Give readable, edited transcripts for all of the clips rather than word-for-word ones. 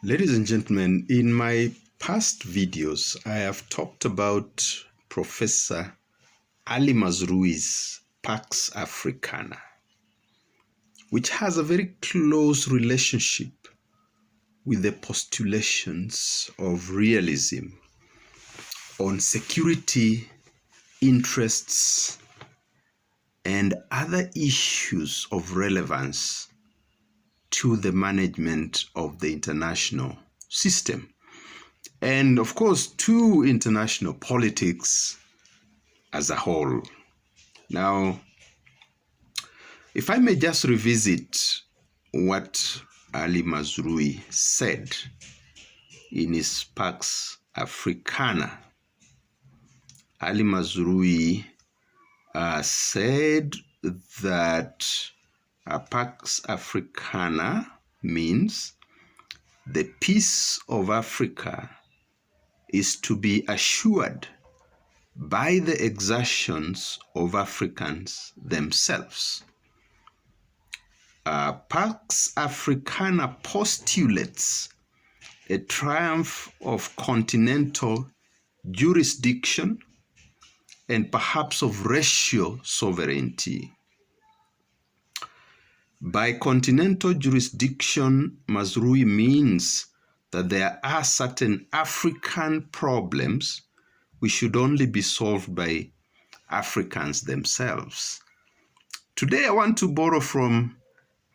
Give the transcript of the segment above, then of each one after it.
Ladies and gentlemen, in my past videos, I have talked about Professor Ali Mazrui's Pax Africana, which has a very close relationship with the postulations of realism on security, interests, and other issues of relevance to the management of the international system. And of course, to international politics as a whole. Now, if I may just revisit what Ali Mazrui said in his Pax Africana. Ali Mazrui said that Pax Africana means the peace of Africa is to be assured by the exertions of Africans themselves. Pax Africana postulates a triumph of continental jurisdiction and perhaps of racial sovereignty. By continental jurisdiction, Mazrui means that there are certain African problems which should only be solved by Africans themselves. Today I want to borrow from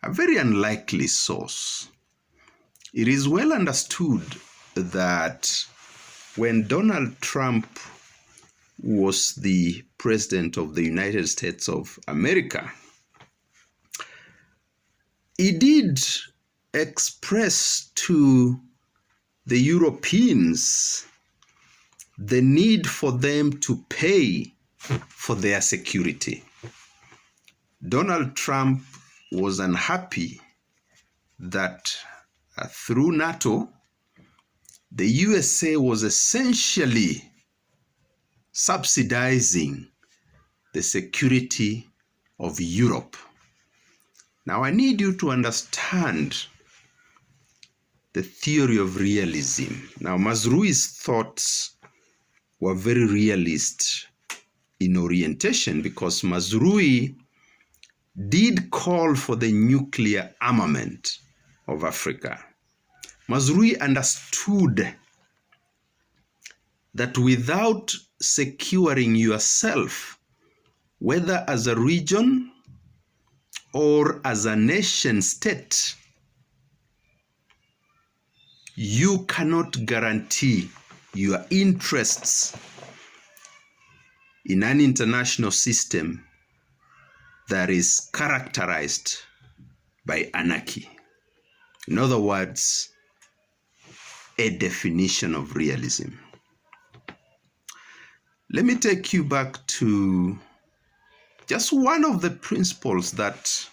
a very unlikely source. It is well understood that when Donald Trump was the president of the United States of America, he did express to the Europeans the need for them to pay for their security. Donald Trump was unhappy that through NATO, the USA was essentially subsidizing the security of Europe. Now, I need you to understand the theory of realism. Now, Mazrui's thoughts were very realist in orientation because Mazrui did call for the nuclear armament of Africa. Mazrui understood that without securing yourself, whether as a region or as a nation state, you cannot guarantee your interests in an international system that is characterized by anarchy. In other words, a definition of realism. Let me take you back to just one of the principles that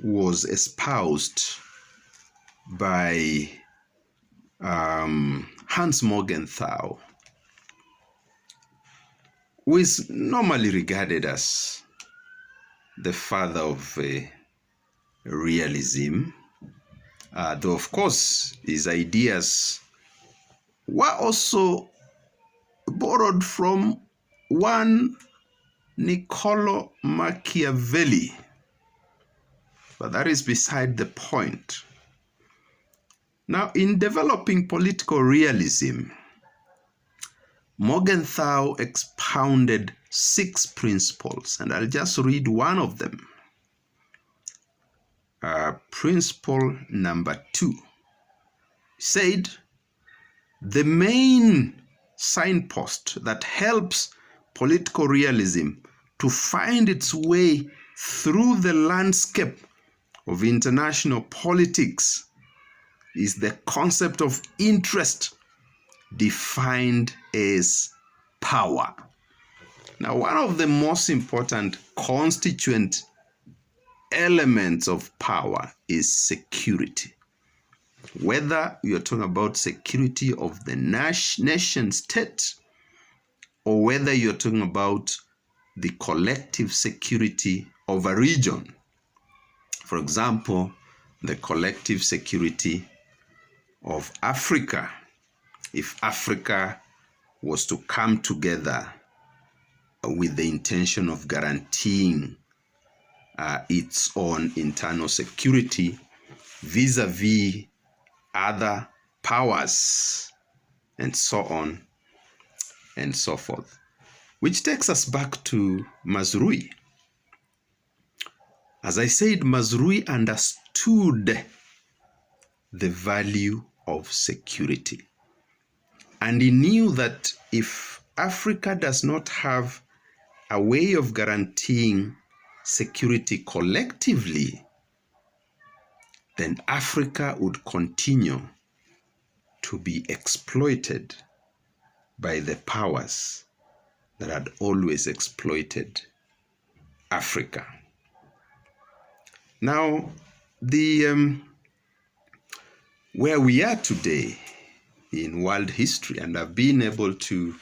was espoused by Hans Morgenthau, who is normally regarded as the father of realism, though of course his ideas were also borrowed from one Niccolo Machiavelli, but that is beside the point. Now, in developing political realism, Morgenthau expounded 6 principles, and I'll just read one of them. Principle number 2 said, the main signpost that helps political realism to find its way through the landscape of international politics is the concept of interest defined as power. Now, one of the most important constituent elements of power is security. Whether you're talking about security of the nation state or whether you're talking about the collective security of a region. For example, the collective security of Africa, if Africa was to come together with the intention of guaranteeing its own internal security vis-a-vis other powers, and so on and so forth. Which takes us back to Mazrui. As I said, Mazrui understood the value of security. And he knew that if Africa does not have a way of guaranteeing security collectively, then Africa would continue to be exploited by the powers that had always exploited Africa. Now, where we are today in world history, and I've been able to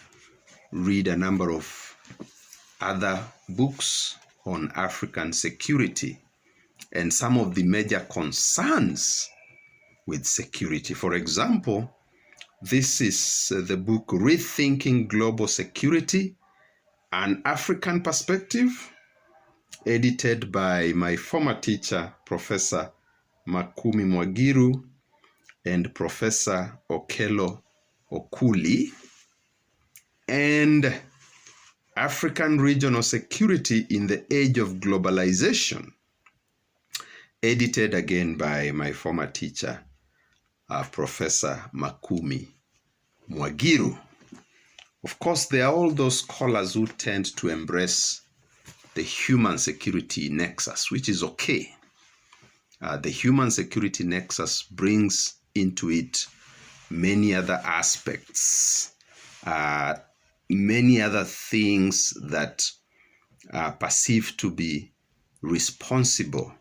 read a number of other books on African security and some of the major concerns with security. For example, this is the book Rethinking Global Security, an African Perspective, edited by my former teacher, Professor Makumi Mwagiru and Professor Okello Okuli, and African Regional Security in the Age of Globalization, edited again by my former teacher, Professor Makumi Mwagiru. Of course, there are all those scholars who tend to embrace the human security nexus, which is okay. The human security nexus brings into it many other aspects, many other things that are perceived to be responsible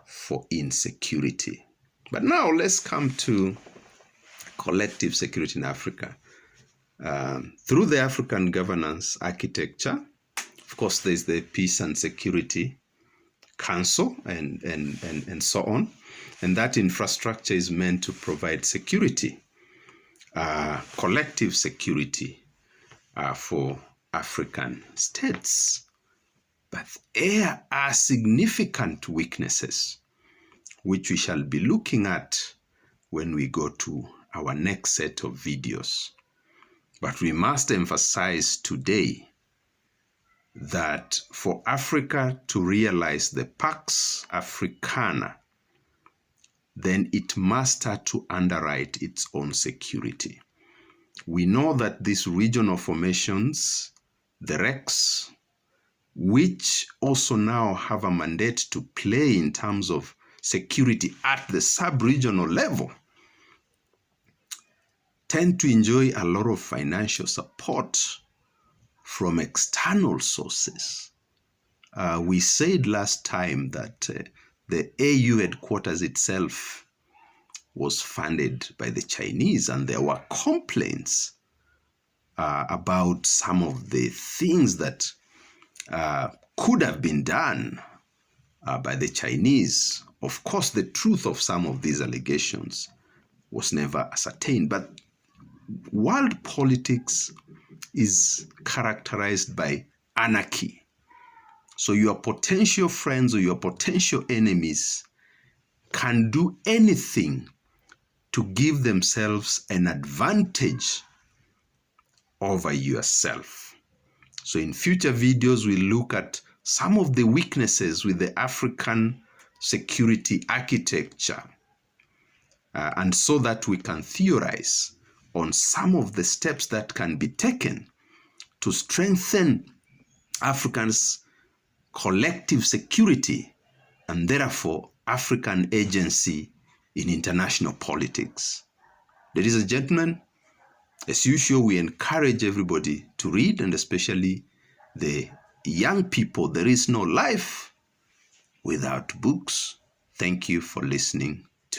for insecurity. But now let's come to collective security in Africa. Through the African governance architecture, of course, there's the Peace and Security Council and so on. And that infrastructure is meant to provide security, collective security for African states. But there are significant weaknesses, which we shall be looking at when we go to our next set of videos. But we must emphasize today that for Africa to realize the Pax Africana, then it must start to underwrite its own security. We know that these regional formations, the RECs, which also now have a mandate to play in terms of security at the sub-regional level, tend to enjoy a lot of financial support from external sources. We said last time that the AU headquarters itself was funded by the Chinese, and there were complaints about some of the things that could have been done by the Chinese. Of course, the truth of some of these allegations was never ascertained, but world politics is characterized by anarchy. So your potential friends or your potential enemies can do anything to give themselves an advantage over yourself. So in future videos, we'll look at some of the weaknesses with the African security architecture, and so that we can theorize on some of the steps that can be taken to strengthen Africans' collective security and therefore African agency in international politics. Ladies and gentlemen, as usual, we encourage everybody to read, and especially the young people. There is no life without books. Thank you for listening